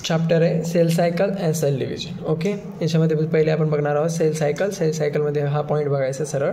Chapter आहे cell cycle and cell division. Okay, याच्यामध्ये पहिले आपण बघणार आहोत सेल सायकल. सेल सायकलमध्ये हा पॉईंट बघायचा सरळ.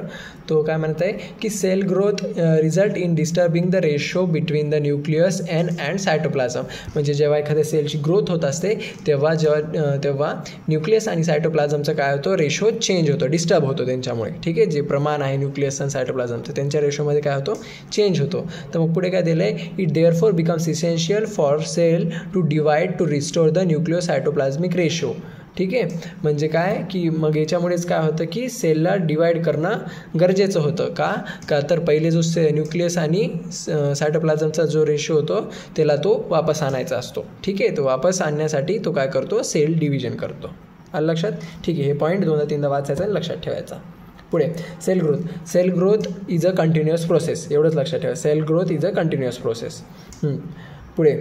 तो काय म्हणत आहे की cell growth result in disturbing the ratio between the nucleus and cytoplasm. म्हणजे जेव्हा एखाद्या सेलची ग्रोथ होत असते तेव्हा न्यूक्लियस आणि सायटोप्लाझमचा काय होतो, रेशो चेंज होतो, डिस्टर्ब होतो त्यांच्यामुळे. ठीक आहे, जे प्रमाण आहे न्यूक्लियस आणि सायटोप्लाझमचं त्यांच्या रेशोमध्ये काय होतो, चेंज होतो. तर मग पुढे काय दिलं आहे, it therefore becomes essential for cell to divide to restore the nucleo cytoplasmic ratio. ठीक आहे, म्हणजे काय की मग याच्यामुळेच काय होतं की सेलला डिवाईड करणं गरजेचं होतं. का तर पहिले जो न्यूक्लियस आणि सायटोप्लाझमचा जो रेशो होतो त्याला तो वापस आणायचा असतो. ठीक आहे, तो वापस आणण्यासाठी तो काय करतो, सेल डिव्हिजन करतो. आलं लक्षात? ठीक आहे, हे पॉईंट 2-3दा वाचायचा आणि लक्षात ठेवायचा. पुढे cell growth is a continuous process. एवढंच लक्षात ठेवा, cell growth is a continuous process. पुढे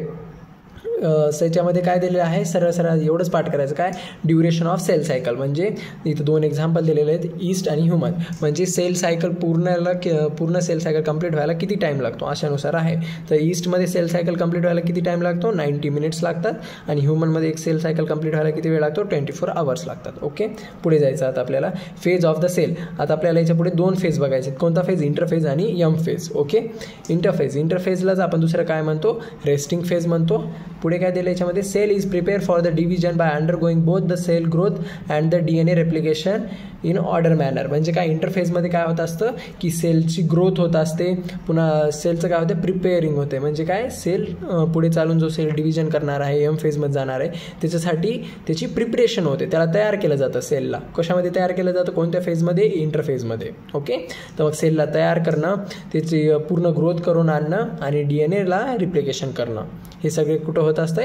त्याच्यामध्ये काय दिलेलं आहे, सरळ एवढंच पाठ करायचं. काय, ड्युरेशन ऑफ सेल सायकल. म्हणजे इथं 2 एक्झाम्पल दिलेले आहेत, ईस्ट आणि ह्युमन. म्हणजे सेल सायकल पूर्ण सेल सायकल कंप्लीट व्हायला किती टाईम लागतो अशानुसार आहे. तर ईस्टमध्ये सेल सायकल कंप्लीट व्हायला किती टाईम लागतो, 90 मिनिट्स लागतात. आणि ह्युमनमध्ये एक सेल सायकल कंप्लीट व्हायला किती वेळ लागतो, 24 आवर्स लागतात. ओके, पुढे जायचं आता आपल्याला. Phase of the cell. आता आपल्याला याच्या पुढे 2 फेज बघायचे. कोणता फेज, इंटरफेज आणि यम फेज. ओके, इंटरफेजलाच आपण दुसरं काय म्हणतो, रेस्टिंग फेज म्हणतो. पुढे काय दिलं याच्यामध्ये, cell is prepare for the division by undergoing both the cell growth and the DNA replication in order manner. म्हणजे काय, इंटरफेजमध्ये काय होत असतं की सेलची ग्रोथ होत असते, पुन्हा सेलचं काय होतं, प्रिपेअरिंग होते. म्हणजे काय, सेल पुढे चालून जो सेल डिव्हिजन करणार आहे, एम फेजमध्ये जाणार आहे, त्याच्यासाठी त्याची प्रिपरेशन होते, त्याला तयार केलं जातं. सेलला कशामध्ये तयार केलं जातं, कोणत्या फेजमध्ये, इंटरफेजमध्ये. ओके, तर मग सेलला तयार करणं, त्याची पूर्ण ग्रोथ करून आणणं आणि DNAला रिप्लिकेशन करणं, हे सगळे कुठं होत असतं,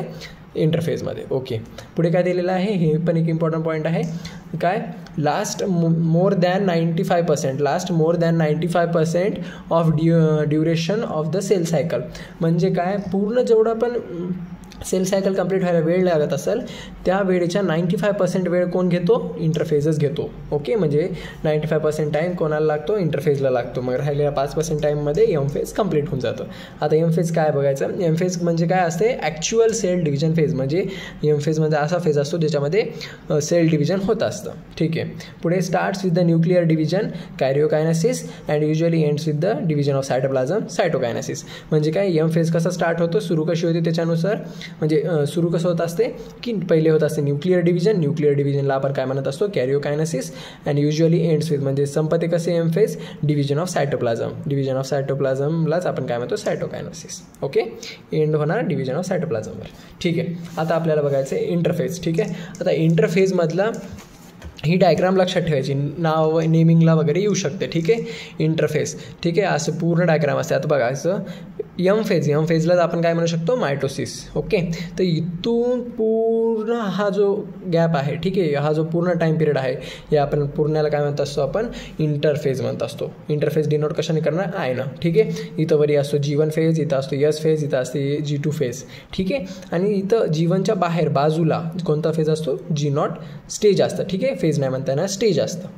इंटरफेजमध्ये. ओके, पुढे काय दिलेलं आहे, हे पण एक इम्पॉर्टंट पॉईंट आहे. काय, last more than 95% of duration of the cell cycle. म्हणजे काय, पूर्ण जेवढं पण सेल सायकल कंप्लीट व्हायला वेळ लागत असेल त्या वेळेच्या 95% वेळ कोण घेतो, इंटरफेजच घेतो. ओके, म्हणजे 95% टाईम कोणाला लागतो, इंटरफेजला लागतो. मग राहिलेल्या 5% टाईममध्ये एम फेज कंप्लीट होऊन जातं. आता एम फेज काय बघायचं, एम फेज म्हणजे काय असते, ॲक्च्युअल सेल डिव्हिजन फेज. म्हणजे एम फेजमध्ये असा फेज असतो ज्याच्यामध्ये सेल डिव्हिजन होत असतं. ठीक आहे, पुढे starts with the nuclear division karyokinesis and usually ends with the division of cytoplasm cytokinesis. म्हणजे काय, एम फेज कसा स्टार्ट होतो, सुरू कशी होते त्याच्यानुसार. म्हणजे सुरू कसं होत असते की पहिले होत असते न्यूक्लिअर डिव्हिजनला आपण काय म्हणत असतो, कॅरिओकायनेसिस. अँड युजली एंड्स विथ, म्हणजे संपते कसे एम फेज, डिव्हिजन ऑफ सायटोप्लाझमलाच आपण काय म्हणतो, सायटोकायनेसिस. ओके, एंड होणार डिव्हिजन ऑफ सायटोप्लाझमवर. ठीक आहे, आता आपल्याला बघायचं आहे इंटरफेज. ठीक आहे, आता इंटरफेजमधला ही डायग्राम लक्षात ठेवायची, नाव नेमिंगला वगैरे येऊ शकते. ठीक आहे, इंटरफेस. ठीक आहे, असं पूर्ण डायग्राम असते. आता बघायचं यम फेजलाच आपण काय म्हणू शकतो, मायटोसिस. ओके, तर इथून पूर्ण हा जो गॅप आहे, ठीक आहे, हा जो पूर्ण टाईम पिरियड आहे, हे आपण पूर्णाला काय म्हणत असतो, आपण इंटरफेज म्हणत असतो. इंटरफेज डिनोट कशाने करणार, आहे ना. ठीक आहे, इथं वरी असतो G1 फेज, इथं असतो S फेज, इथं असते G2 फेज. ठीक आहे, आणि इथं G1च्या बाहेर बाजूला कोणता फेज असतो, G0 स्टेज असतं. ठीक आहे, फेज नाही म्हणता येणार, स्टेज असतं.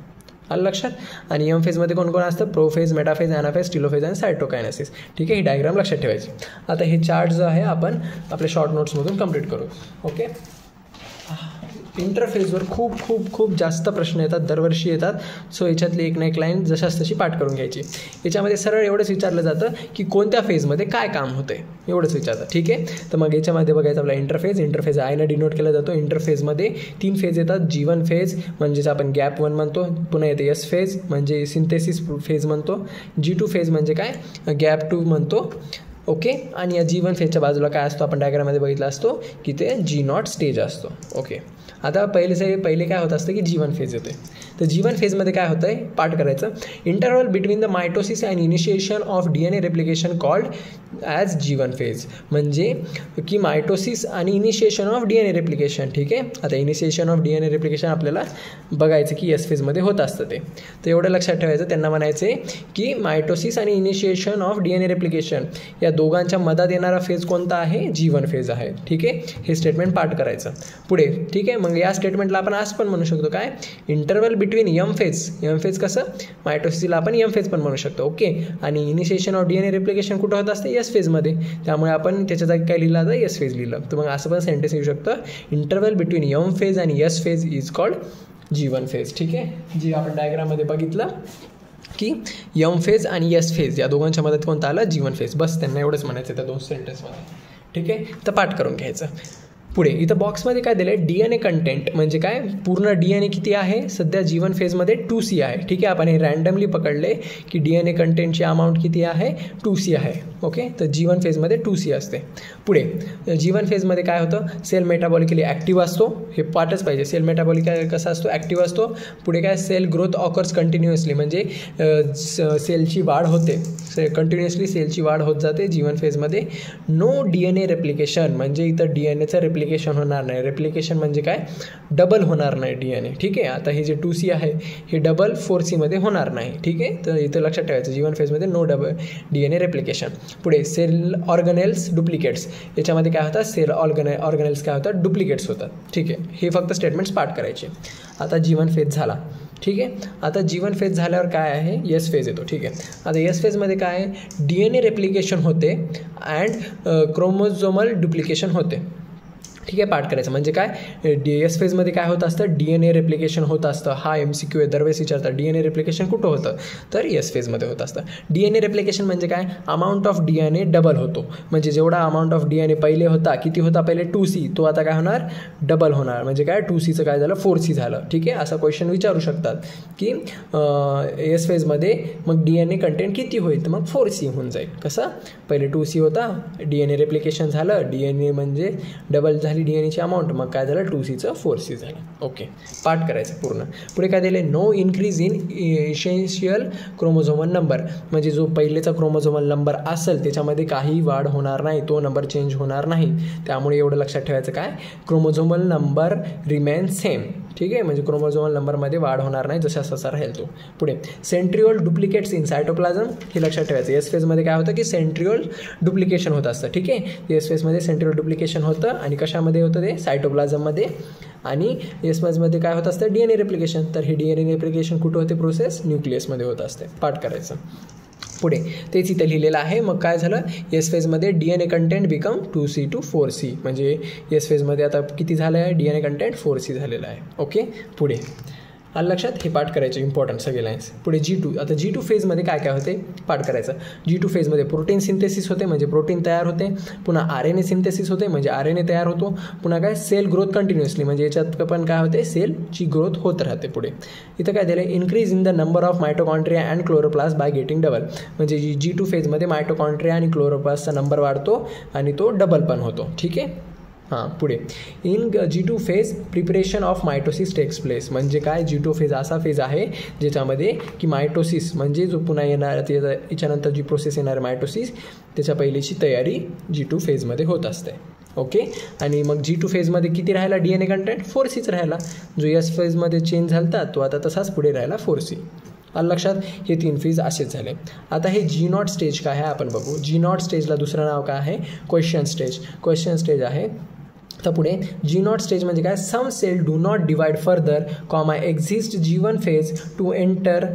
आलं लक्षात. आणि एम फेजमध्ये कोण असतं, प्रोफेज, मेटाफेज, ॲनाफेज, टिलोफेज आणि सायटोकायनेसिस. ठीक आहे, ही डायग्राम लक्षात ठेवायची. आता हे चार्ट जो आहे आपण आपल्या शॉर्ट नोट्समधून कंप्लीट करू. ओके, इंटरफेजवर खूप जास्त प्रश्न येतात, दरवर्षी येतात. सो याच्यातली एक ना एक लाईन जशाच तशी पाठ करून घ्यायची. याच्यामध्ये सरळ एवढंच विचारलं जातं की कोणत्या फेजमध्ये काय काम होतं, एवढंच विचारतं. ठीक आहे, तर मग याच्यामध्ये बघायचं आपला इंटरफेज आयनं डिनोट केला जातो. इंटरफेजमध्ये 3 फेज येतात. G1 फेज म्हणजेच आपण गॅप 1 म्हणतो. पुन्हा येते S फेज म्हणजे सिंथेसिस फेज म्हणतो. G2 फेज म्हणजे काय, गॅप 2 म्हणतो. ओके, आणि या G1 फेजच्या बाजूला काय असतो, आपण डायग्राममध्ये बघितला असतो की ते G0 स्टेज असतो. ओके, आता पहिले काय होत असतं की G1 फेज येते. तर G1 फेजमध्ये काय होतं आहे, पाठ करायचं. Interval between the mitosis and initiation of DNA replication called as G1 phase. म्हणजे की मायटोसिस आणि इनिशिएशन ऑफ DNA रेप्लिकेशन. ठीक आहे, आता इनिशिएशन ऑफ DNA रेप्लिकेशन आपल्याला बघायचं की S फेजमध्ये होत असतं ते. तर एवढं लक्षात ठेवायचं, त्यांना म्हणायचे की मायटोसिस आणि इनिशिएशन ऑफ DNA रेप्लिकेशन या दोघांच्या मधात येणारा फेज कोणता आहे, G1 फेज आहे. ठीक आहे, हे स्टेटमेंट पाठ करायचं पुढे. ठीक आहे, मग या स्टेटमेंटला आपण असं पण म्हणू शकतो काय, इंटरव्हल बिटवीन एम फेज कसं, मायटोसिसला आपण एम फेज पण म्हणू शकतो. ओके, आणि इनिशिएशन ऑफ DNA रेप्लिकेशन कुठं होत असते, यस फेजमध्ये, त्यामुळे आपण त्याच्या जागी काय लिहिलं आता यस फेज लिहिलं. तर मग असं पण सेंटेन्स येऊ शकतं, इंटरवल बिटवीन एम फेज आणि yes phase is called G1 phase. ठीक आहे, जी आपण डायग्राममध्ये बघितलं की एम फेज आणि यस फेज या दोघांच्या मदत कोणता आला G1 फेज. बस त्यांना एवढंच म्हणायचं त्या दोन सेंटेन्समध्ये. ठीक आहे, तर पाठ करून घ्यायचं. पुढे इथं बॉक्समध्ये काय दिलं आहे, DNA कंटेंट म्हणजे काय, पूर्ण DNA किती आहे सध्या G1 फेजमध्ये 2C आहे. ठीक आहे, आपण हे रँडमली पकडले की DNA कंटेंटची अमाऊंट किती आहे 2C आहे. ओके, तर G1 फेजमध्ये 2C असते. पुढे G1 फेजमध्ये काय होतं, सेल मेटाबॉलिकली ॲक्टिव्ह असतो, हे पाठच पाहिजे. सेल मेटाबॉलिक कसा असतो, ॲक्टिव्ह असतो. पुढे काय, सेल ग्रोथ ऑकर्स कंटिन्युअसली म्हणजे सेलची वाढ होते, कंटिन्युअसली सेलची वाढ होत जाते G1 फेजमध्ये. नो DNA रेप्लिकेशन म्हणजे इथं DNAचं रेप्लिकेशन होणार नाही. रेप्लिकेशन म्हणजे काय, डबल होणार नाही DNA. ठीक आहे, आता हे जे 2C आहे हे डबल 4Cमध्ये होणार नाही. ठीक आहे, तर इथं लक्षात ठेवायचं G1 फेजमध्ये नो डबल DNA रेप्लिकेशन. पुढे सेल ऑर्गनेल्स डुप्लिकेट्स, याच्यामध्ये काय होतात, सेल ऑर्गनेल्स काय होतात, डुप्लिकेट्स होतात. ठीक आहे, हे फक्त स्टेटमेंट्स पाठ करायचे. आता G1 फेज झाला. ठीक आहे, आता G1 फेज झाल्यावर काय आहे, यस फेज येतो. ठीक आहे, आता यस फेजमध्ये काय आहे, DNA रेप्लिकेशन होते अँड क्रोमोझोमल डुप्लिकेशन होते. ठीक आहे, पाठ करायचं म्हणजे काय, यस फेजमध्ये काय होत असतं, DNA रेप्लिकेशन होत असतं. हा MCQ आहे, दरवेळेस विचारतात DNA रेप्लिकेशन कुठं होतं, तर यस फेजमध्ये होत असतं. DNA रेप्लिकेशन म्हणजे काय, अमाऊंट ऑफ DNA डबल होतो. म्हणजे जेवढा अमाऊंट ऑफ DNA पहिले होता, किती होता पहिले 2C, तो आता काय होणार, डबल होणार. म्हणजे काय, 2Cचं काय झालं 4C झालं. ठीक आहे, असा क्वेश्चन विचारू शकतात की यस फेजमध्ये मग DNA कंटेंट किती होईल, तर मग 4C होऊन जाईल. कसं, पहिले 2C होता, DNA रेप्लिकेशन झालं, DNA म्हणजे डबल झाली DNAची अमाऊंट, मग काय झालं 2Cचं 4C झालं. ओके, पाठ करायचं पूर्ण. पुढे काय दिले, no increase in essential chromosomal number म्हणजे जो पहिलेचा क्रोमोझोमल नंबर असेल त्याच्यामध्ये काही वाढ होणार नाही, तो नंबर चेंज होणार नाही. त्यामुळे एवढं लक्षात ठेवायचं काय, क्रोमोझोमल नंबर रिमेन सेम. ठीक आहे, म्हणजे क्रोमोझोमल नंबरमध्ये वाढ होणार नाही, जसा तसा राहील तो. पुढे सेंट्रिओल डुप्लिकेट्स इन सायटोप्लाझम, हे लक्षात ठेवायचं. एस फेजमध्ये काय होतं की सेंट्रिओल डुप्लिकेशन होत असतं. ठीक आहे, एस फेजमध्ये सेंट्रिओल डुप्लिकेशन होतं आणि कशामध्ये होतं ते, सायटोप्लाझममध्ये. आणि एस फेजमध्ये काय होत असतं, DNA रेप्लिकेशन. तर हे DNA रेप्लिकेशन कुठं होते प्रोसेस, न्यूक्लियसमध्ये होत असते. पाठ करायचं. पुढे तेच इथे लिहिलेलं आहे. मग काय झालं, एस फेजमध्ये DNA content become 2C to 4C म्हणजे एस फेजमध्ये आता किती झालं आहे, DNA कंटेंट 4C झालेलं आहे. ओके, पुढे आलं लक्षात, हे पाठ करायचं, इम्पॉर्टंट सगळे लाईन्स. पुढे G2, आता G2 फेजमध्ये काय काय होते पाठ करायचं. G2 फेजमध्ये प्रोटीन सिंथेसिस होते म्हणजे प्रोटीन तयार होते. पुन्हा RNA सिंथेसिस होते म्हणजे RNA तयार होतो. पुन्हा काय, सेल ग्रोथ कंटिन्युअसली म्हणजे याच्यात पण काय होते, सेलची ग्रोथ होत राहते. पुढे इथं काय दिलं, increase in the number of mitochondria and chloroplast by getting double म्हणजे G2 फेजमध्ये मायटोकॉन्ड्रिया आणि क्लोरोप्लास्टचा नंबर वाढतो आणि तो डबल पण होतो. ठीक आहे, हां. पुढे in G2 phase preparation of mitosis takes place म्हणजे काय, G2 फेज असा फेज आहे ज्याच्यामध्ये की मायटोसिस म्हणजे जो पुन्हा येणार याच्यानंतर जी प्रोसेस येणार मायटोसिस त्याच्या पहिलीची तयारी G2 फेजमध्ये होत असते. ओके, आणि मग G2 फेजमध्ये किती राहिला DNA कंटेंट, 4Cच राहिला. जो यस फेजमध्ये चेंज झाला तो आता तसाच पुढे राहिला 4C. आलं लक्षात, हे 3 फेज असेच झाले. आता हे G0 स्टेज काय आहे आपण बघू. G0 स्टेजला दुसरं नाव काय आहे, क्वेश्चन स्टेज. क्वेश्चन स्टेज आहे. तर पुढे G0 स्टेज म्हणजे काय, some cell do not divide further comma exist G1 phase to enter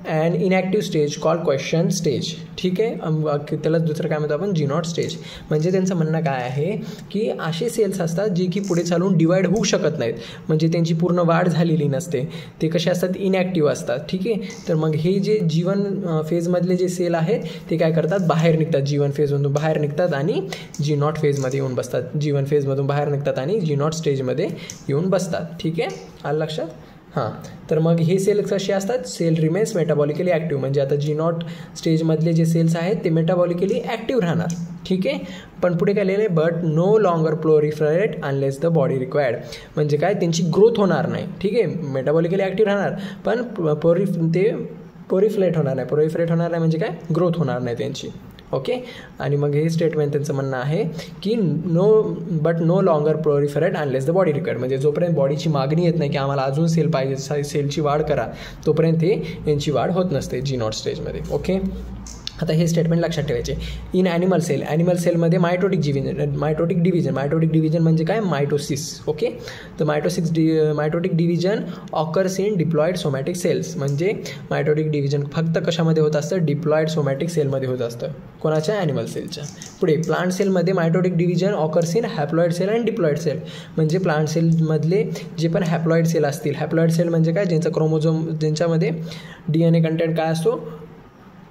and inactive stage call question stage. ठीक आहे, त्याला दुसरं काय म्हणतो आपण, G0 स्टेज. म्हणजे त्यांचं म्हणणं काय आहे की असे सेल्स असतात जे की पुढे चालून डिवाइड होऊ शकत नाहीत, म्हणजे त्यांची पूर्ण वाढ झालेली नसते, ते कसे असतात, इनॅक्टिव्ह असतात. ठीक आहे, तर मग हे जे G1 फेजमधले जे सेल आहेत ते काय करतात, बाहेर निघतात, G1 फेजमधून बाहेर निघतात आणि G0 फेजमध्ये येऊन बसतात. G1 फेजमधून बाहेर निघतात आणि G0 स्टेजमध्ये येऊन बसतात. ठीक आहे, आलं लक्षात. हां, तर मग हे सेल कसे असतात, सेल रिमेन्स मेटाबॉलिकली ॲक्टिव्ह म्हणजे आता G0 स्टेजमधले जे सेल्स आहेत ते मेटाबॉलिकली ॲक्टिव्ह राहणार. ठीक आहे, पण पुढे काय लिहिलं आहे, but no longer proliferate unless the body required म्हणजे काय, त्यांची ग्रोथ होणार नाही. ठीक आहे, मेटाबॉलिकली ॲक्टिव्ह राहणार पण प्रोलिफरेट होणार नाही. प्रोलिफरेट होणार नाही म्हणजे काय, ग्रोथ होणार नाही त्यांची. ओके, आणि मग हे स्टेटमेंट त्यांचं म्हणणं आहे की no longer proliferate unless the body required म्हणजे जोपर्यंत बॉडीची मागणी येत नाही की आम्हाला अजून सेल पाहिजे, सेलची वाढ करा, तोपर्यंत हे यांची वाढ होत नसते G0 स्टेजमध्ये. ओके, आता हे स्टेटमेंट लक्षात ठेवायचे. इन ॲनिमल सेलमध्ये मायटोटिक डिव्हिजन म्हणजे काय, मायटोसिस. ओके, तर mitotic division occurs in diploid somatic cells. म्हणजे मायटोटिक डिव्हिजन फक्त कशामध्ये होत असतं, डिप्लॉइड सोमॅटिक सेलमध्ये होत असतं, कोणाच्या, ॲनिमल सेलच्या. पुढे प्लांट सेलमध्ये mitotic division occurs in haploid cell and diploid cell. म्हणजे प्लांट सेलमधले जे पण हॅप्लॉइड सेल असतील, हॅप्लॉइड सेल म्हणजे काय, ज्यांच्यामध्ये DNA कंटेंट काय असतो,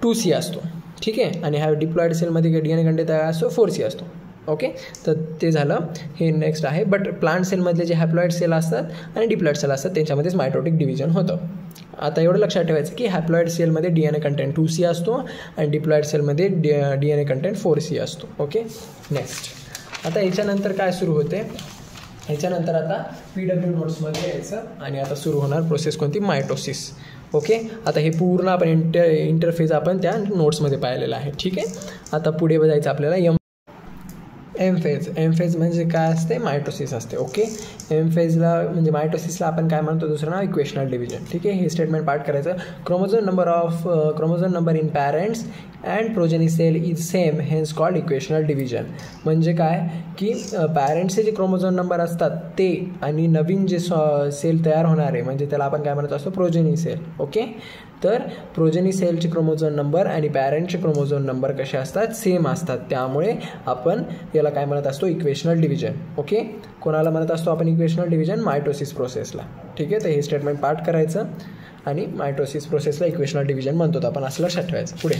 2C असतो. ठीक आहे, आणि ह्या डिप्लॉइड सेलमध्ये DNA कंटेंट काय असतो, 4C असतो. ओके, तर ते झालं. हे नेक्स्ट आहे. बट प्लांट सेलमधले जे हॅप्लॉइड सेल असतात आणि डिप्लॉइड सेल असतात त्यांच्यामध्येच मायटोटिक डिव्हिजन होतं. आता एवढं लक्षात ठेवायचं की हॅप्लॉइड सेलमध्ये DNA कंटेंट 2C असतो आणि डिप्लॉइड सेलमध्ये DNA कंटेंट 4C असतो. Okay, next. आता याच्यानंतर काय सुरू होते, ह्याच्यानंतर आता PW नोट्समध्ये यायचं आणि आता सुरू होणार प्रोसेस कोणती, मायटोसिस. ओके, आता हे पूर्ण आपण इंटरफेस आपण त्या नोट्समध्ये पाहिलेलं आहे. ठीक आहे, आता पुढे जायचं आपल्याला एम फेज म्हणजे काय असते, मायटोसिस असते. ओके, एम फेजला म्हणजे मायटोसिसला आपण काय म्हणतो, दुसरं नाव इक्वेशनल डिव्हिजन. ठीक आहे, हे स्टेटमेंट पाठ करायचं. Chromosome number in parents and progeny cell is same, hence called equational division. म्हणजे काय की पॅरेंट्सचे जे क्रोमोझोम नंबर असतात ते आणि नवीन जे सेल तयार होणार आहे म्हणजे त्याला आपण काय म्हणत असतो, प्रोजेनी सेल. ओके, तर प्रोजेनी सेलचे क्रोमोझोम नंबर आणि पॅरेंटचे क्रोमोझोम नंबर कसे असतात, सेम असतात. त्यामुळे आपण याला काय म्हणत असतो, इक्वेशनल डिव्हिजन. ओके, कोणाला म्हणत असतो आपण इक्वेशनल डिव्हिजन, मायटोसिस प्रोसेसला. ठीक आहे, तर हे स्टेटमेंट पाठ करायचं आणि मायटोसिस प्रोसेसला इक्वेशनल डिव्हिजन म्हणतो आपण, असं लक्षात ठेवायचं. पुढे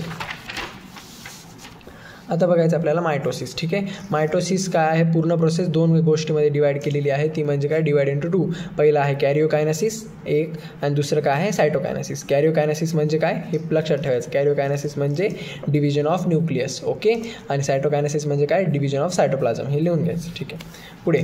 आता बघायचं आपल्याला मायटोसिस. ठीक आहे, मायटोसिस काय आहे, पूर्ण प्रोसेस 2 गोष्टीमध्ये डिवाइड केलेली आहे. ती म्हणजे काय, डिवाइड इंटू 2. पहिला आहे कॅरिओकायनेसिस एक आणि दुसरं काय आहे, सायटोकायनेसिस. कॅरिओकायनेसिस म्हणजे काय हे लक्षात ठेवायचं. कॅरिओकायनेसिस म्हणजे डिव्हिजन ऑफ न्यूक्लियस. ओके, आणि सायटोकायनेसिस म्हणजे काय, डिव्हिजन ऑफ सायटोप्लाझम. हे लिहून घ्यायचं. ठीक आहे, पुढे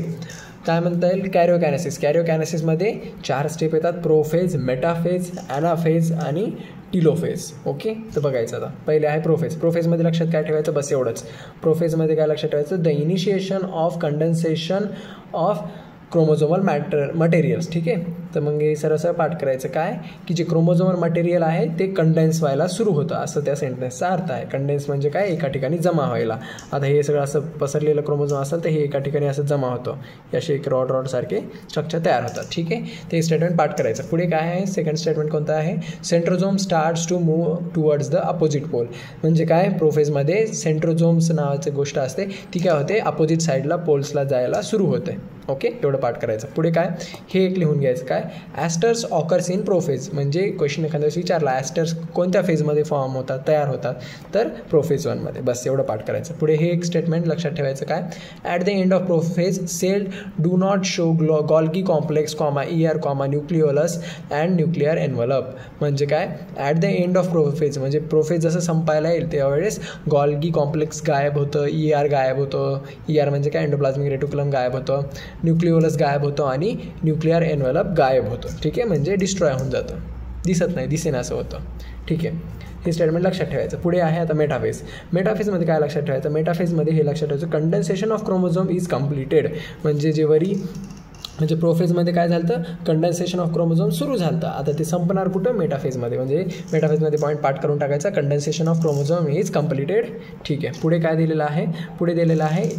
काय म्हणता येईल, कॅरिओकायनेसिसमध्ये 4 स्टेप येतात, प्रोफेज, मेटाफेज, ॲनाफेज आणि टिलोफेज. ओके, तर बघायचं आता. पहिले आहे प्रोफेजमध्ये लक्षात काय ठेवायचं, बस एवढंच. प्रोफेजमध्ये काय लक्षात ठेवायचं, the initiation of condensation of chromosomal materials. ठीक आहे, तर मग हे सरळ पाठ करायचं काय की जे क्रोमोझोमल मटेरियल आहे ते कंडेन्स व्हायला सुरू होतं, असं त्या सेंटेन्सचा अर्थ आहे. कंडेन्स म्हणजे काय, एका ठिकाणी जमा व्हायला. आता हे सगळं असं पसरलेलं क्रोमोझोम असेल तर हे एका ठिकाणी असं जमा होतं, असे एक रॉड सारखे स्ट्रक्चर तयार होतात. ठीक आहे, ते स्टेटमेंट पाठ करायचं. पुढे काय आहे, सेकंड स्टेटमेंट कोणतं आहे, centrosome starts to move towards the opposite pole. म्हणजे काय, प्रोफेजमध्ये सेंट्रोझोम्स नावाची गोष्ट असते, ती काय होते, अपोजिट साईडला पोल्सला जायला सुरू होते. ओके, एवढं पाठ करायचं. पुढे काय, हे एक लिहून घ्यायचं काय, ॲस्टर्स ऑकर्स इन प्रोफेज. म्हणजे क्वेश्चन एखाद्या वेळेस विचारला, ॲस्टर्स कोणत्या फेजमध्ये फॉर्म होतात, तयार होतात, तर प्रोफेज 1मध्ये. बस एवढं पाठ करायचं. पुढे हे एक स्टेटमेंट लक्षात ठेवायचं काय, at the end of prophase cell do not show Golgi complex ER, nucleolus and nuclear envelope. म्हणजे काय, at the end of prophase म्हणजे प्रोफेज जसं संपायला येईल त्यावेळेस गॉल्गी कॉम्प्लेक्स गायब होतं, ER गायब होतं. ER म्हणजे काय, एंडोप्लाझमिक रेटिक्युलम गायब होतं, न्यूक्लिओलस गायब होतं आणि न्यूक्लिअर एन्व्हलप गायब होतं. ठीक आहे, म्हणजे डिस्ट्रॉय होऊन जातं, दिसत नाही, दिसेना असं होतं. ठीक आहे, हे स्टेटमेंट लक्षात ठेवायचं. पुढे आहे आता मेटाफेजमध्ये काय लक्षात ठेवायचं, मेटाफेजमध्ये हे लक्षात ठेवायचं, condensation of chromosome is completed. म्हणजे प्रोफेजमध्ये काय झालं, कंडेन्सेशन ऑफ क्रोमोझोम सुरू झालं. आता ते संपणार कुठं, मेटाफेजमध्ये. म्हणजे मेटाफेजमध्ये पॉईंट पाठ करून टाकायचा, condensation of chromosome is completed. ठीक आहे, पुढे काय दिलेलं आहे, पुढे दिलेलं आहे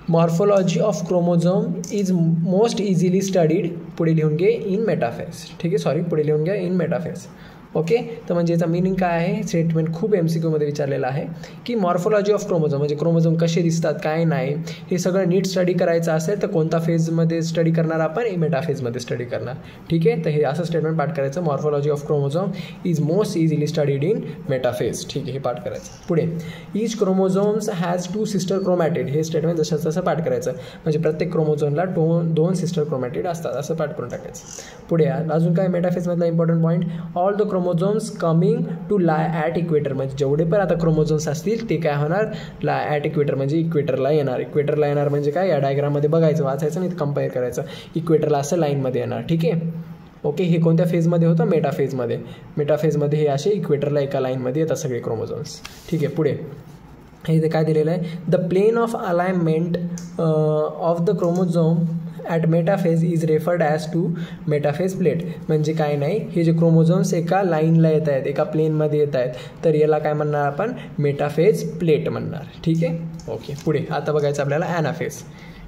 morphology of chromosome is most easily studied. पुढे लिहून घे इन मेटाफेज. ठीक आहे, पुढे लिहून घ्या इन मेटाफेज. ओके, तर म्हणजे याचा मिनिंग काय आहे, स्टेटमेंट खूप MCQमध्ये विचारलेलं आहे की मॉर्फोलॉजी ऑफ क्रोमोझोम म्हणजे क्रोमोझोम कसे दिसतात, काय नाही, हे सगळं नीट स्टडी करायचं असेल तर कोणता फेजमध्ये स्टडी करणार आपण, मेटाफेजमध्ये स्टडी करणार. ठीक आहे, तर हे असं स्टेटमेंट पाठ करायचं, morphology of chromosome is most easily studied in metaphase. ठीक आहे, हे पाठ करायचं. पुढे each chromosomes has 2 sister chromatid. हे स्टेटमेंट जसं तसं पाठ करायचं. म्हणजे प्रत्येक क्रोमोझोमला 2 सिस्टर क्रोमॅटिड असतात, असं पाठ करून टाकायचं. पुढे अजून काय मेटाफेजमधला important point, all the chromosomes coming to lie at equator. म्हणजे जेवढे पण आता क्रोमोझोम्स असतील ते काय होणार, ॲट इक्वेटर म्हणजे इक्वेटरला येणार. इक्वेटरला येणार म्हणजे काय, या डायग्राममध्ये बघायचं, वाचायचं नाही, कंपेअर करायचं. इक्वेटरला असं लाईनमध्ये येणार. ठीक आहे, ओके, हे कोणत्या फेजमध्ये होतं, मेटाफेजमध्ये हे असे इक्वेटरला एका लाईनमध्ये येतात सगळे क्रोमोझोम्स. ठीक आहे, पुढे हे काय दिलेलं आहे, the plane of alignment of the chromosome at metaphase is referred as to metaphase plate. म्हणजे काय नाही, हे जे क्रोमोझोम्स एका लाईनला येत आहेत, एका प्लेनमध्ये येत आहेत, तर याला काय म्हणणार आपण, मेटाफेज प्लेट म्हणणार. ठीक आहे, ओके. पुढे आता बघायचं आपल्याला ॲनाफेज.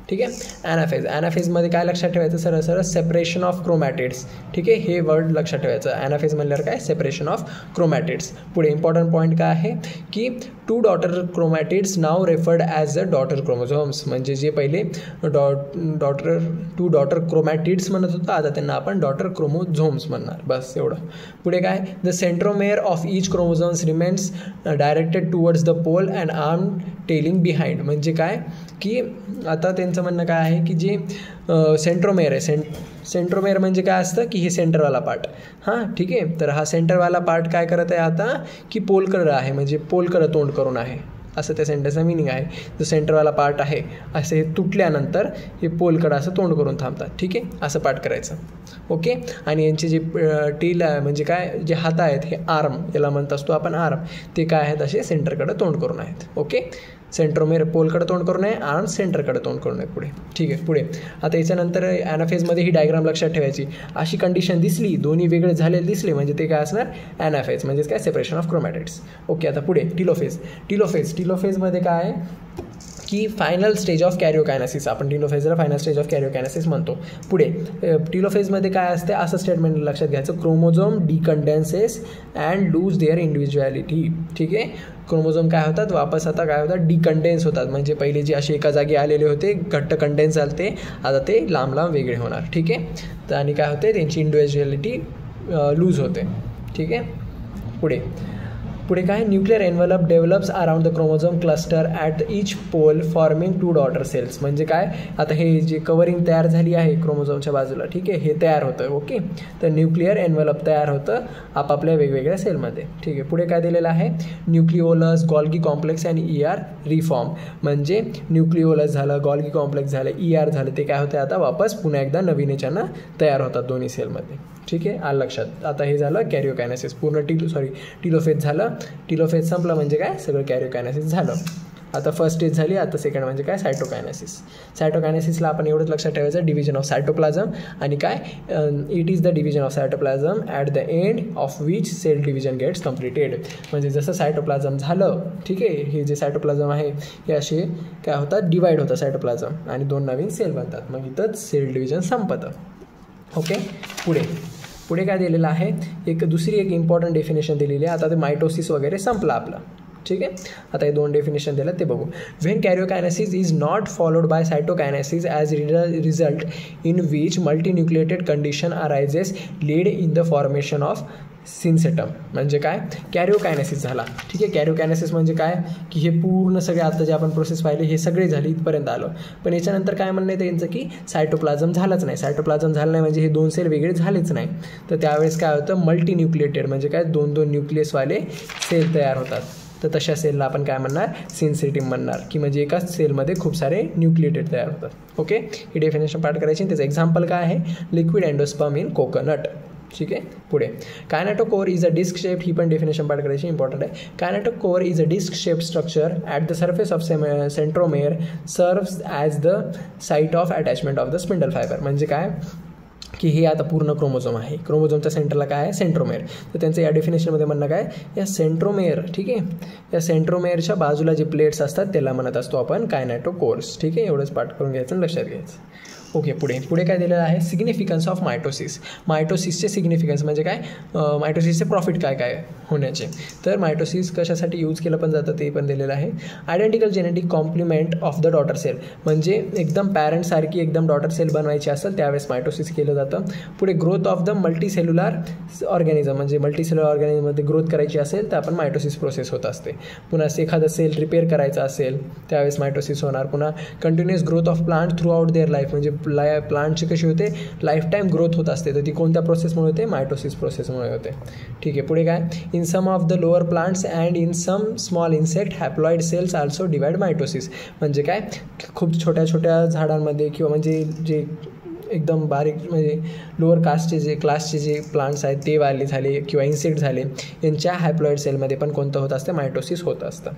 ठीक आहे, ॲनाफेज. ॲनाफेजमध्ये काय लक्षात ठेवायचं, सरळ सरळ सेपरेशन ऑफ क्रोमॅटिड्स. ठीक आहे, हे वर्ड लक्षात ठेवायचं. ॲनाफेज म्हणल्यावर काय, सेपरेशन ऑफ क्रोमॅटिड्स. पुढे इम्पॉर्टंट पॉईंट काय आहे की two daughter chromatids now referred as a daughter chromosomes. म्हणजे जे पहिले टू डॉटर क्रोमॅटिड्स म्हणत होतं, आता त्यांना आपण डॉटर क्रोमोझोम्स म्हणणार. बस एवढं. पुढे काय, the centromere of each chromosomes remains directed towards the pole and arm tailing behind. म्हणजे काय की आता त्यांचं म्हणणं काय आहे की जे सेंट्रोमेअर आहे, सेंट्रोमेअर म्हणजे काय असतं की हे सेंटरवाला पार्ट. हां, ठीक आहे. तर हा सेंटरवाला पार्ट काय करत आहे आता की पोलकडं आहे, म्हणजे पोलकडं तोंड करून आहे, असं त्या सेंटेन्सचा मिनिंग आहे. जो सेंटरवाला पार्ट आहे असे हे तुटल्यानंतर हे पोलकडं असं तोंड करून थांबतात. ठीक आहे, असं पार्ट करायचं. ओके. आणि यांचे जे टील आहे म्हणजे काय, जे हात आहेत हे आर्म, याला म्हणत असतो आपण आर्म, ते काय आहेत असे सेंटरकडं तोंड करून आहेत. ओके. सेंट्रोमेअर पोलकडे तोंड करून आहे, आर्म सेंटरकडे तोंड करून आहे. पुढे ठीक आहे. पुढे आता याच्यानंतर ॲनाफेजमध्ये ही डायग्राम लक्षात ठेवायची. अशी कंडिशन दिसली, दोन्ही वेगळे झालेले दिसले, म्हणजे ते काय असणार, ॲनाफेज. म्हणजेच काय, सेपरेशन ऑफ क्रोमॅटिड्स. ओके. आता पुढे टिलोफेजमध्ये काय आहे की फायनल स्टेज ऑफ कॅरिओकायनेसिस. आपण टिलोफेजला फायनल स्टेज ऑफ कॅरिओकायनेसिस म्हणतो. पुढे टिलोफेजमध्ये काय असते, असं स्टेटमेंट लक्षात घ्यायचं, chromosome डिकंडेन्सेस and loose there individuality. ठीक आहे, क्रोमोझोम काय होतात, वापस आता काय होतात, डिकंडेन्स होतात. म्हणजे पहिले जे असे एका जागी आलेले होते, घट्ट कंडेन्स झाले, आता ते लांब लांब वेगळे होणार. ठीक आहे. तर आणि काय होते, त्यांची इंडिव्हिज्युअलिटी लूज होते. ठीक आहे. पुढे काय, nuclear envelope develops around the chromosome cluster at each pole forming two daughter cells. म्हणजे काय, आता हे जे कवरिंग तयार झाली आहे क्रोमोझोमच्या बाजूला, ठीक आहे, हे तयार होतं. ओके. तर न्यूक्लियर एन्व्हलप तयार होतं आपापल्या वेगवेगळ्या सेलमध्ये. ठीक आहे. पुढे काय दिलेलं आहे, न्यूक्लिओलस, गॉल्गी कॉम्प्लेक्स आणि ER रिफॉर्म. म्हणजे न्यूक्लिओलस झालं, गॉल्गी कॉम्प्लेक्स झालं, ER झालं, ते काय होते आता वापस पुन्हा एकदा नवीन याच्यानं तयार होतात दोन्ही सेलमध्ये. ठीक आहे, आलं लक्षात. आता हे झालं कॅरिओकायनेसिस. पूर्ण टिलोफेज झालं. टिलोफेज संपलं म्हणजे काय, सगळं कॅरिओकायनेसिस झालं. आता फर्स्ट स्टेज झाली. आता सेकंड म्हणजे काय, सायटोकायनेसिस. सायटोकायनेसिसला आपण एवढंच लक्षात ठेवायचं, डिव्हिजन ऑफ सायटोप्लाझम. आणि काय, it is the division of cytoplasm at the end of which cell division gets completed. म्हणजे जसं सायटोप्लाझम झालं, ठीक आहे, हे जे सायटोप्लाझम आहे हे असे काय होतात, डिवाईड होतं सायटोप्लाझम आणि दोन नवीन सेल बनतात. मग इथंच सेल डिव्हिजन संपतं. ओके. पुढे काय दिलेलं आहे, दुसरी एक इम्पॉर्टंट डेफिनेशन दिलेली आहे. आता ते मायटोसिस वगैरे संपलं आपलं. ठीक आहे. आता हे दोन डेफिनेशन दिलं ते बघू. When karyokinesis is not followed by cytokinesis as result in which multinucleated condition arises lead in the formation of syncytium. म्हणजे काय, कॅरिओकायनेसिस झाला. ठीक आहे. कॅरिओकायनेसिस म्हणजे काय की हे पूर्ण सगळे आता जे आपण प्रोसेस पाहिले हे सगळे झाले, इथपर्यंत आलं. पण याच्यानंतर काय म्हणणं आहे त्यांचं की सायटोप्लाझम झालंच नाही. सायटोप्लाझम झालं नाही म्हणजे हे दोन सेल वेगळे झालेच नाही. तर त्यावेळेस काय होतं, मल्टीन्यूक्लिएटेड म्हणजे काय, दोन न्यूक्लियसवाले सेल तयार होतात. तर तशा सेलला आपण काय म्हणणार, सिन्सेटिम म्हणणार, की म्हणजे एकाच सेलमध्ये खूप सारे न्यूक्लिएटेड तयार होतात. ओके. ही डेफिनेशन पाठ करायची. त्याचं एक्झाम्पल काय आहे, लिक्विड एंडोस्पर्म इन कोकोनट. ठीक आहे. पुढे kinetochore is a disc shape. ही पण डेफिनेशन पाठ करायची, इम्पॉर्टंट आहे. Kinetochore is a disc shape structure at the surface of centromere serves as the site of attachment of the spindle fibre. म्हणजे काय की हे आता पूर्ण क्रोमोझोम आहे, क्रोमोझोमच्या सेंटरला काय आहे, सेंट्रोमेअर. तर त्यांचं या डेफिनेशनमध्ये म्हणणं काय, या सेंट्रोमेअर, ठीक आहे, या सेंट्रोमेअरच्या बाजूला जे प्लेट्स असतात त्याला म्हणत असतो आपण कायनेटोकोर्स. ठीक आहे. एवढंच पाठ करून घ्यायचं, लक्षात घ्यायचं. ओके. पुढे काय दिलेलं आहे, सिग्निफिकन्स ऑफ मायटोसिस. मायटोसिसचे सिग्निफिकन्स म्हणजे काय, मायटोसिसचे प्रॉफिट काय होण्याचे. तर मायटोसिस कशासाठी यूज केलं पण जातं ते पण दिलेलं आहे. Identical genetic complement of the daughter cell. म्हणजे एकदम पॅरेंटसारखी एकदम डॉटर सेल बनवायची असेल त्यावेळेस मायटोसिस केलं जातं. पुढे growth of the multicellular organism. म्हणजे मल्टीसेल्युलर ऑर्गॅनिझममध्ये ग्रोथ करायची असेल तर आपण मायटोसिस प्रोसेस होत असते. पुन्हा एखादं सेल रिपेअर करायचं असेल त्यावेळेस मायटोसिस होणार. पुन्हा continuous growth of plant through out their life. म्हणजे प्लांटची कशी होते, लाईफ टाईम ग्रोथ होत असते. तर ती कोणत्या प्रोसेसमुळे होते, मायटोसिस प्रोसेसमुळे होते. ठीक आहे. पुढे काय, in some of the lower plants and in some small insect haploid cells also divide mitosis. म्हणजे काय, खूप छोट्या छोट्या झाडांमध्ये किंवा म्हणजे जे एकदम बारीक म्हणजे लोअर क्लासचे जे प्लांट्स आहेत ते वाले झाले किंवा इन्सेक्ट झाले, यांच्या हॅप्लॉइड सेलमध्ये पण कोणतं होत असतं, मायटोसिस होत असतं.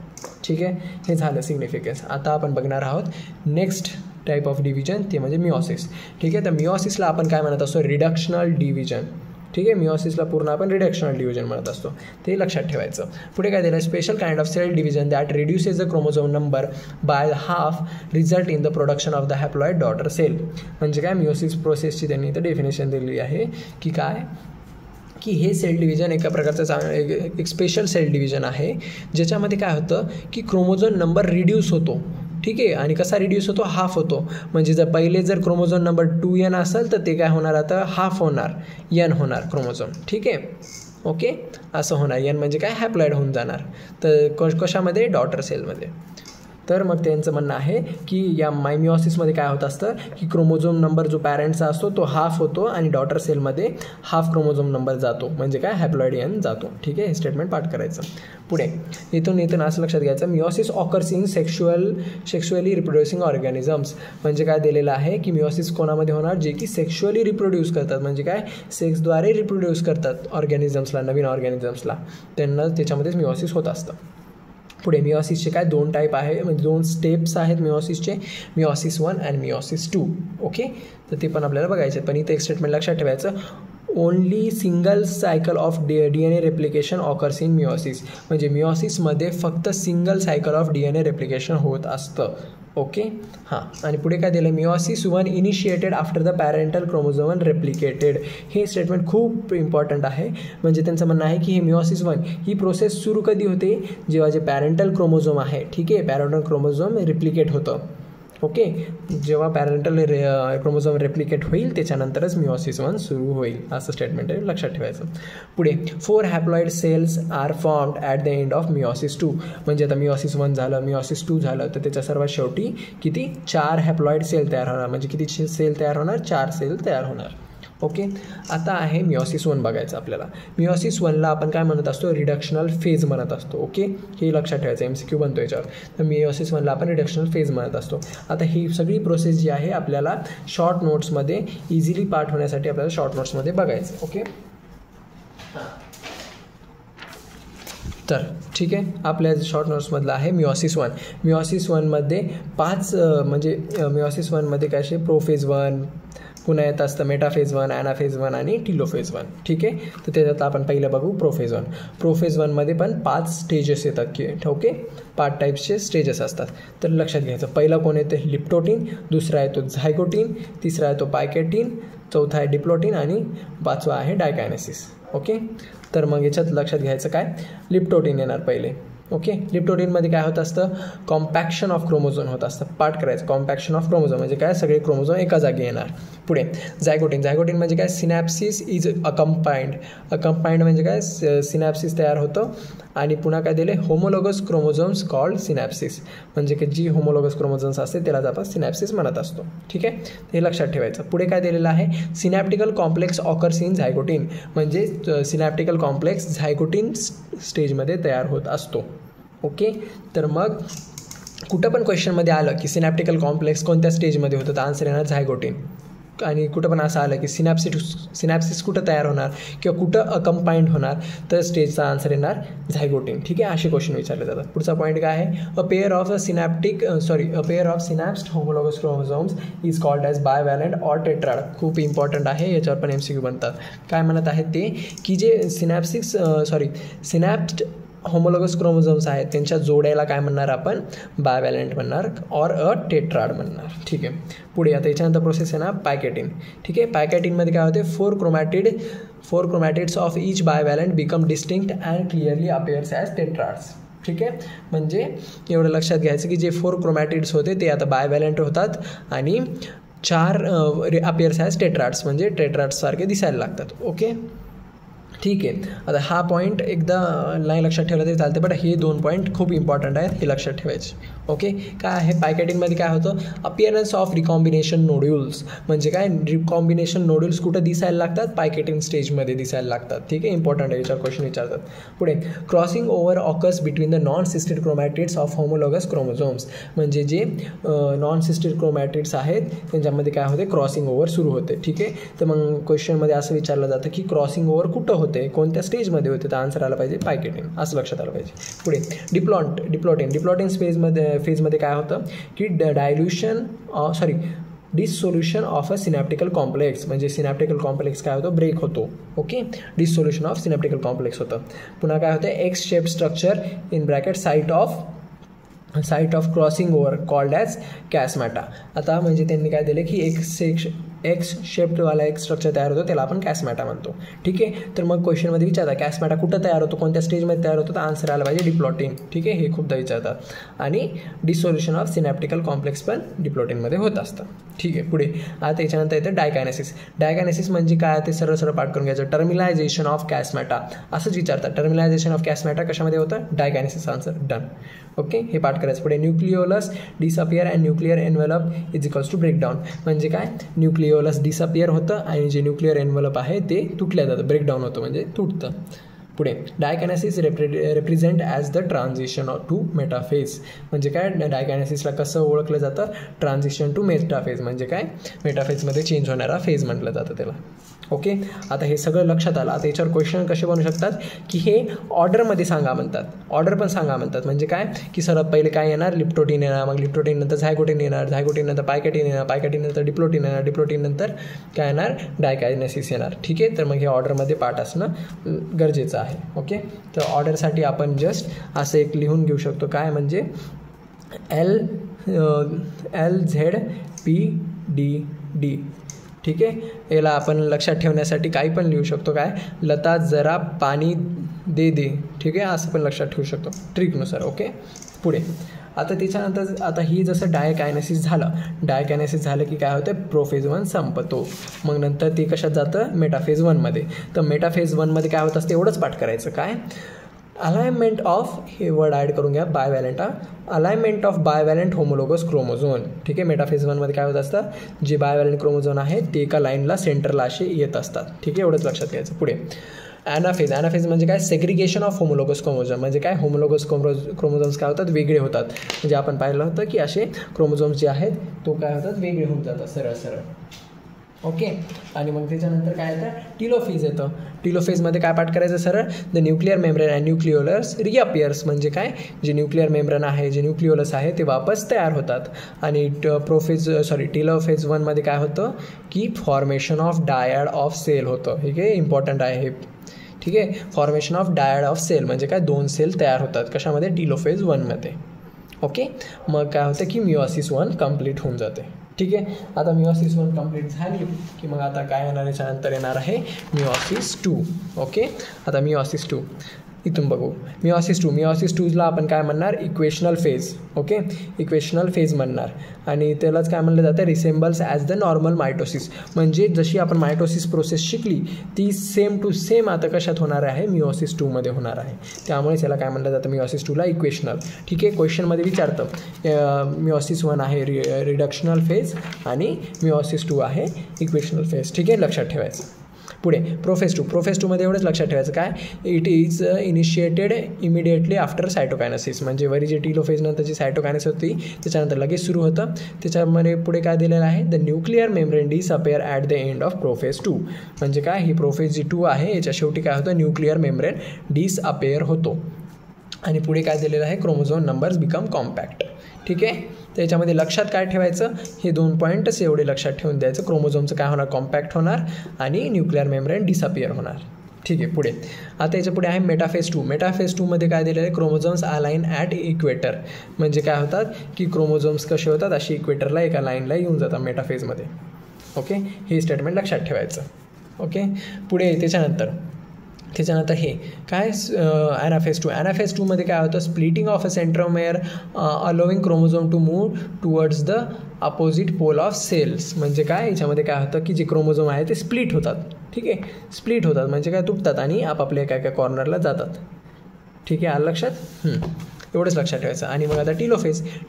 ठीक आहे. हे झालं सिग्निफिकन्स. आता आपण बघणार आहोत नेक्स्ट टाईप ऑफ डिव्हिजन ते म्हणजे मिओसिस. ठीक आहे, तर मिओसिसला आपण काय म्हणत असतो, रिडक्शनल डिव्हिजन. ठीक आहे, मिओसिसला पूर्ण आपण रिडक्शनल डिव्हिजन म्हणत असतो, ते लक्षात ठेवायचं. पुढे काय दिलं, special kind of cell division that reduces the chromosome number by half result in the production of the haploid daughter cell. म्हणजे काय, मिओसिस प्रोसेसची त्यांनी इथं डेफिनेशन दिलेली आहे की काय, की हे सेल डिव्हिजन एका प्रकारचं एक स्पेशल सेल डिव्हिजन आहे ज्याच्यामध्ये काय होतं की क्रोमोझोम नंबर रिड्यूस होतो. ठीक आहे, आणि कसा रिड्यूस होतो, हाफ होतो. म्हणजे जर पहिले जर क्रोमोझोम नंबर 2n असेल तर ते काय होणार, आता हाफ होणार, n होणार क्रोमोझोम. ठीक आहे, ओके, असं होणार. n म्हणजे काय, हॅप्लॉइड होऊन जाणार. तर कशामध्ये, डॉटर सेलमध्ये. तर मग त्यांचं म्हणणं आहे की या मिओसिसमध्ये काय होत असतं की क्रोमोझोम नंबर जो पॅरेंटचा असतो तो हाफ होतो आणि डॉटर सेलमध्ये हाफ क्रोमोझोम नंबर जातो, म्हणजे काय, हॅप्लॉइड n जातो. ठीक आहे, हे स्टेटमेंट पाठ करायचं. पुढे इथून असं लक्षात घ्यायचं, meiosis occurs in sexually reproducing organisms. म्हणजे काय दिलेलं आहे की मिओसिस कोणामध्ये होणार, जे की सेक्शुअली रिप्रोड्यूस करतात, म्हणजे काय, सेक्सद्वारे रिप्रोड्यूस करतात ऑर्गॅनिझम्सला, नवीन ऑर्गॅनिझम्सला, त्यांना त्याच्यामध्येच मिओसिस होत असतं. पुढे मिओसिसचे काय 2 टाईप आहे, म्हणजे 2 स्टेप्स आहेत मिओसिसचे, मिओसिस 1 आणि मिओसिस 2. ओके, तर ते पण आपल्याला बघायचे. पण इथे एक स्टेटमेंट लक्षात ठेवायचं, only single cycle of DNA replication occurs in meiosis. म्हणजे मिओसिसमध्ये फक्त single cycle of DNA replication होत असतं. ओके, हां. आणि पुढे काय दिलं, meiosis 1 initiated after the parental chromosome replicated. हे स्टेटमेंट खूप इम्पॉर्टंट आहे. म्हणजे त्यांचं म्हणणं आहे की हे मिओसिस 1 ही प्रोसेस सुरू कधी होते, जेव्हा जे पॅरेंटल क्रोमोझोम आहे, ठीक आहे, पॅरेंटल क्रोमोझोम रिप्लिकेट होतं. ओके, जेव्हा पॅरेंटल क्रोमोझोम रेप्लिकेट होईल त्याच्यानंतरच मिओसिस 1 सुरू होईल, असं स्टेटमेंट आहे, लक्षात ठेवायचं. पुढे 4 haploid cells are formed at the end of meiosis 2. म्हणजे आता मिओसिस 1 झालं, मिओसिस 2 झालं, तर त्याच्या सर्वात शेवटी किती, 4 हॅप्लॉइड सेल तयार होणार. म्हणजे किती सेल तयार होणार, 4 सेल तयार होणार. ओके, आता आहे मिओसिस 1 बघायचं आपल्याला. मिओसिस 1ला आपण काय म्हणत असतो, रिडक्शनल फेज म्हणत असतो. ओके, हे लक्षात ठेवायचं, MCQ बनतो याच्यावर. तर मिओसिस 1ला आपण रिडक्शनल फेज म्हणत असतो. आता ही सगळी प्रोसेस जी आहे आपल्याला शॉर्ट नोट्समध्ये इझिली पाठ होण्यासाठी आपल्याला शॉर्ट नोट्समध्ये बघायचं. ओके, तर ठीक आहे, आपल्या शॉर्ट नोट्समधलं आहे मिओसिस 1. मिओसिस 1मध्ये 5 म्हणजे मिओसिस 1मध्ये काय असे प्रोफेज 1, पुन्हा येत असतं मेटाफेज 1, ॲनाफेज 1 आणि टिलोफेज 1. ठीक आहे, तर त्याच्यात आपण पहिलं बघू प्रोफेज 1. प्रोफेज 1मध्ये पण 5 स्टेजेस येतात की, ओके, 5 टाईप्सचे स्टेजेस असतात. तर लक्षात घ्यायचं, पहिला कोण येते, लिप्टोटीन, दुसरा आहे तो झायगोटीन, तिसरा आहे तो पायकेटीन, चौथा आहे डिप्लोटीन आणि 5वा आहे डायकायनेसिस. ओके, तर मग याच्यात लक्षात घ्यायचं काय, लिप्टोटीन येणार पहिले. ओके, लिप्टोटीनमध्ये काय होत असतं, कॉम्पॅक्शन ऑफ क्रोमोझोम होत असतं. पाठ करायचं, कॉम्पॅक्शन ऑफ क्रोमोझोम म्हणजे काय, सगळे क्रोमोझोम एका जागी येणार. पुढे झायगोटीन म्हणजे काय, सिनॅप्सिस इज अकम्पाइंड म्हणजे काय, सिनॅप्सिस तयार होतं. आणि पुन्हा काय दिले, होमोलोगस क्रोमोझोम्स कॉल्ड सिनॅप्सिस. म्हणजे की जी होमोलोगस क्रोमोझोम्स असते त्यालाच आपण सिनॅप्सिस म्हणत असतो. ठीक आहे, हे लक्षात ठेवायचं. पुढे काय दिलेलं आहे, सिनॅप्टिकल कॉम्प्लेक्स ऑकर्स इन झायगोटीन. म्हणजे सिनॅप्टिकल कॉम्प्लेक्स झायगोटीन स्टेजमध्ये तयार होत असतो. ओके, तर मग कुठं पण क्वेश्चनमध्ये आलं की सिनॅप्टिकल कॉम्प्लेक्स कोणत्या स्टेजमध्ये होतं, तर आन्सर येणार झायगोटीन. आणि कुठं पण असं आलं की सिनॅप्सिस कुठं तयार होणार किंवा कुठं अकम्पाइंड होणार, तर स्टेजचा आन्सर येणार झायगोटीन. ठीक आहे, असे क्वेश्चन विचारले जातात. पुढचा पॉईंट काय आहे, a pair of synapsed homologous chromosomes is called as bivalent or tetrad. खूप इम्पॉर्टंट आहे, याच्यावर पण MCQ बनतात. काय म्हणत आहेत ते, की जे सिनॅप्स्ड होमोलोगस क्रोमोझोम्स आहेत त्यांच्या जोड्याला काय म्हणणार आपण, बायवॅलंट म्हणणार ऑर अ टेट्राड म्हणणार. ठीक आहे, पुढे आता याच्यानंतर प्रोसेस आहे ना पायकेटिन. ठीक आहे, पायकेटिनमध्ये काय होते, 4 chromatids of each bivalent become distinct and clearly appears as tetrads. ठीक आहे, म्हणजे एवढं लक्षात घ्यायचं की जे 4 क्रोमॅटिड्स होते ते आता बायवॅलंट होतात आणि 4 अपिअर्स ॲज टेट्राड्स, म्हणजे टेट्राड्ससारखे दिसायला लागतात. ओके, ठीक आहे, आता हा पॉईंट एकदा नाही लक्षात ठेवला तरी चालते, बट हे 2 पॉईंट खूप इम्पॉर्टंट आहेत, हे लक्षात ठेवायचे. ओके, काय आहे पायकेटिनमध्ये काय होतं, अपिअरन्स ऑफ रिकॉम्बिनेशन नोड्यूल्स. म्हणजे काय, रिकॉम्बिनेशन नोड्यूल्स कुठं दिसायला लागतात, पायकेटिन स्टेजमध्ये दिसायला लागतात. ठीक आहे, इम्पॉर्टंट आहे, याच्यावर क्वेश्चन विचारतात. पुढे crossing over occurs between the non sister chromatids of homologous chromosomes. म्हणजे जे नॉन सिस्टेड क्रोमॅटिड्स आहेत त्यांच्यामध्ये काय होते, क्रॉसिंग ओव्हर सुरू होते. ठीक आहे, तर मग क्वेश्चनमध्ये असं विचारलं जातं की क्रॉसिंग ओव्हर कुठं होते, कोणत्या स्टेजमध्ये होते, तर आन्सर आला पाहिजे पायकेटिन, असं लक्षात आलं पाहिजे. पुढे डिप्लॉटिन फेजमध्ये काय होतं की डिसोल्युशन ऑफ अ सिनॅप्टिकल कॉम्प्लेक्स, म्हणजे सिनॅप्टिकल कॉम्प्लेक्स काय होतं, ब्रेक होतो. Okay, dissolution of synaptical complex होतं. पुन्हा काय होतं, X shape structure in bracket site of crossing over called as chiasmata. आता म्हणजे त्यांनी काय दिलं की एक्स शेप्डवाला एक स्ट्रक्चर तयार होतो, त्याला आपण कॅसमॅटा म्हणतो. ठीक आहे, तर मग क्वेश्चनमध्ये विचारता कॅसमॅटा कुठं तयार होतो, कोणत्या स्टेजमध्ये तयार होतो, तर आन्सर आला पाहिजे डिप्लॉटिन. ठीक आहे, हे खूपदा विचारतात. आणि डिसोल्युशन ऑफ सिनॅप्टिकल कॉम्प्लेक्स पण डिप्लॉटिनमध्ये होत असतं. ठीक आहे, पुढे आता याच्यानंतर येतं डायकायनेसिस म्हणजे काय, ते सरळ पाठ करून घ्यायचं. टर्मिनायझेशन ऑफ कॅसमॅटा असंच विचारतात. टर्मिनायझेशन ऑफ कॅसमॅटा कशामध्ये होतं, डायकायनेसिस. Answer done. ओके, हे पाठ करायचं. पुढे nucleolus disappear and nuclear envelope is equals to breakdown. म्हणजे काय, न्यूक्लिओलस डिसअपियर होतं आणि जे न्यूक्लिअर एन्व्हलप आहे ते तुटल्या जातं, ब्रेकडाऊन होतं म्हणजे तुटतं. पुढे diakinesis represent as the transition to metaphase. म्हणजे काय, डायकायनेसिसला कसं ओळखलं जातं, ट्रान्झिशन टू मेटाफेज, म्हणजे काय, मेटाफेजमध्ये चेंज होणारा फेज म्हटलं जातं त्याला. ओके, आता हे सगळं लक्षात आलं. आता याच्यावर क्वेश्चन कसे बनू शकतात की हे ऑर्डरमध्ये सांगा म्हणतात, ऑर्डर पण सांगा म्हणतात. म्हणजे काय की सर्वात पहिले काय येणार, लिप्टोटिन येणार, मग लिप्टोटिन नंतर झायगोटिन येणार, झायगोटिन नंतर पायकेटिन येणार, पायकेटिन नंतर डिप्लोटिन येणार, डिप्लोटिन नंतर काय येणार, डायकायनेसिस येणार. ठीक आहे, तर मग हे ऑर्डरमध्ये पाठ असणं गरजेचं आहे. ओके, तर ऑर्डरसाठी आपण जस्ट असं एक लिहून घेऊ शकतो, काय म्हणजे LZPDD. ठीक आहे, याला आपण लक्षात ठेवण्यासाठी काही पण लिहू शकतो, काय, लता जरा पाणी दे. ठीक आहे, असं पण लक्षात ठेवू शकतो ट्रिकनुसार. ओके, पुढे आता त्याच्यानंतर आता ही जसं डायकायनेसिस झालं की काय होतं, प्रोफेज 1 संपतो. मग नंतर ते कशात जातं, मेटाफेज 1मध्ये. तर मेटाफेज 1मध्ये काय होत असतं, एवढंच पाठ करायचं. काय, अलाइनमेंट ऑफ, हे वर्ड ॲड करून घ्या, अलाइनमेंट ऑफ बायव्हॅलंट होमोलोगस क्रोमोझोन. ठीक आहे, मेटाफेज 1मध्ये काय होत असतं, जे बायव्हॅलंट क्रोमोझोन आहे ते एका लाईनला सेंटरला असे येत असतात. ठीक आहे, एवढंच लक्षात घ्यायचं. पुढे ॲनाफेज म्हणजे काय, सेग्रिगेशन ऑफ होमोलोगस क्रोमोझोम. म्हणजे काय, होमोलोगस क्रोमोझोम्स काय होतात, वेगळे होतात. म्हणजे आपण पाहिलं होतं की असे क्रोमोझोम्स जे आहेत तो काय होतात, वेगळे होऊन जातात सरळ. ओके, आणि मग त्याच्यानंतर काय येतं, टिलोफेजमध्ये काय पाठ करायचं सरळ, the nuclear membrane and nucleolus reappears. म्हणजे काय, जे न्यूक्लिअर मेम्ब्रेन आहे, जे न्यूक्लिओलस आहे ते वापस तयार होतात. आणि टिलोफेज 1मध्ये काय होतं की formation of dyad of cell होतं. ठीक आहे, इम्पॉर्टंट आहे हे. ठीक आहे, formation of dyad of cell म्हणजे काय, 2 सेल तयार होतात कशामध्ये, टिलोफेज 1मध्ये. ओके, मग काय होतं की मिओसिस 1 कंप्लीट होऊन जाते. ठीक आहे, आता मिओसिस 1 कंप्लीट झाली की मग आता काय येणार, याच्यानंतर येणार आहे मिओसिस 2. ओके, आता मिओसिस 2 इथून बघू. मिओसिस 2ला आपण काय म्हणणार, equational phase. Okay, equational phase म्हणणार. आणि त्यालाच काय म्हणलं जातं, resembles as the normal mitosis. म्हणजे जशी आपण मायटोसिस प्रोसेस शिकली ती सेम टू सेम आता कशात होणार आहे, मिओसिस 2मध्ये होणार आहे. त्यामुळे त्याला काय म्हणलं जातं, मिओसिस 2ला इक्वेशनल. ठीक आहे, क्वेश्चनमध्ये विचारतं मिओसिस 1 आहे रिडक्शनल फेज आणि मिओसिस 2 आहे इक्वेशनल फेज. ठीक आहे, लक्षात ठेवायचं. पुढे प्रोफेज 2मध्ये एवढंच लक्षात ठेवायचं, काय, it is initiated immediately after cytokinesis. म्हणजे वरी जे टिलोफेज नंतर जी सायटोकायनेसिस होती त्याच्यानंतर लगेच सुरू होतं. त्याच्यामध्ये पुढे काय दिलेलं आहे, the nuclear membrane disappear at the end of prophase 2. म्हणजे काय, ही प्रोफेज जी 2 आहे याच्या शेवटी काय होतं, न्यूक्लिअर मेम्ब्रेन डिसअपियर होतो. आणि पुढे काय दिलेलं आहे, क्रोमोझोम नंबर्स बिकम कॉम्पॅक्ट. ठीक आहे, त्याच्यामध्ये लक्षात काय ठेवायचं, हे 2 पॉईंटच एवढे लक्षात ठेवून द्यायचं. क्रोमोझोमचं काय होणार, कॉम्पॅक्ट होणार आणि न्यूक्लिअर मेम्ब्रेन डिसअपियर होणार. ठीक आहे, पुढे आता याच्या पुढे आहे मेटाफेज 2मध्ये काय दिलेलं आहे, क्रोमोझोम्स अलाइन ॲट इक्वेटर. म्हणजे काय होतात की क्रोमोझोम्स कसे होतात, अशी इक्वेटरला एका लाईनला येऊन जातात मेटाफेजमध्ये. ओके, हे स्टेटमेंट लक्षात ठेवायचं. ओके, पुढे त्याच्यानंतर हे काय, ॲनाफेज 2मध्ये काय होतं, splitting of a centromere allowing chromosome to move towards the opposite pole of cells. म्हणजे काय, याच्यामध्ये काय होतं की जे क्रोमोझोम आहे ते स्प्लिट होतात. ठीक आहे, स्प्लिट होतात म्हणजे काय, तुटतात आणि आपापल्या एका कॉर्नरला जातात. ठीक आहे, आलं लक्षात. एवढंच लक्षात ठेवायचं. आणि मग आता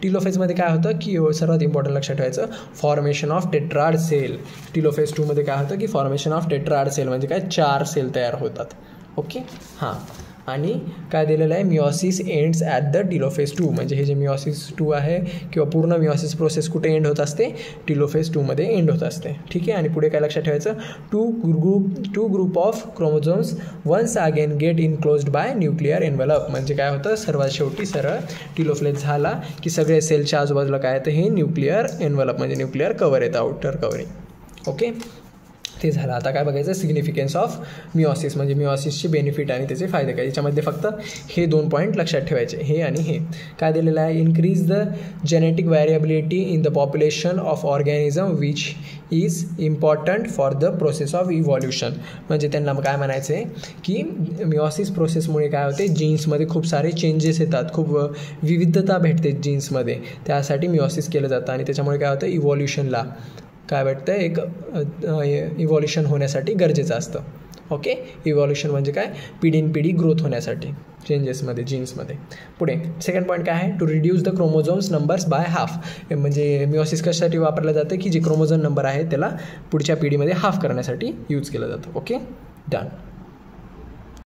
टिलोफेजमध्ये काय होतं की सर्वात इम्पॉर्टंट लक्षात ठेवायचं, formation of tetrad cell. Telophase 2मध्ये काय होतं की फॉर्मेशन ऑफ टेट्राड सेल म्हणजे काय, 4 सेल तयार होतात. ओके, हां, आणि काय दिलेलं आहे, meiosis ends at the telophase 2, म्हणजे हे जे मिओसिस 2 आहे किंवा पूर्ण मिओसिस प्रोसेस कुठे एंड होत असते, टेलोफेज 2मध्ये एंड होत असते. ठीक आहे. आणि पुढे काय लक्षात ठेवायचं, two group of chromosomes once again get enclosed by nuclear envelope, म्हणजे काय होतं, सर्वात शेवटी सरळ टेलोफेज झाला की सगळे सेलच्या आजूबाजूला काय येतं, हे न्यूक्लिअर एन्व्हलप म्हणजे न्यूक्लिअर कवर येतं, आउटर कवरिंग. ओके, ते झालं. आता काय बघायचं, सिग्निफिकन्स ऑफ मिओसिस, म्हणजे मिओसिसचे बेनिफिट आणि त्याचे फायदे काय. याच्यामध्ये फक्त हे 2 पॉईंट लक्षात ठेवायचे, हे आणि हे. काय दिलेलं आहे, increase the genetic variability in the population of organism which is important for the process of evolution, म्हणजे त्यांना काय म्हणायचं आहे की मिओसिस प्रोसेसमुळे काय होते, जीन्समध्ये खूप सारे चेंजेस येतात, खूप विविधता भेटते जीन्समध्ये, त्यासाठी मिओसिस केलं जातं आणि त्याच्यामुळे काय होतं, इव्हॉल्युशनला काय वाटतं, एक इव्हॉल्युशन होण्यासाठी गरजेचं असतं. ओके, इव्हॉल्युशन म्हणजे काय, पिढीनपिढी ग्रोथ होण्यासाठी चेंजेसमध्ये जीन्समध्ये. पुढे सेकंड पॉईंट काय आहे, to reduce the chromosomes numbers by half, म्हणजे मिओसिस कशासाठी वापरलं जातं की जे क्रोमोझोम नंबर आहे त्याला पुढच्या पिढीमध्ये हाफ करण्यासाठी यूज केलं जातं. Okay, done.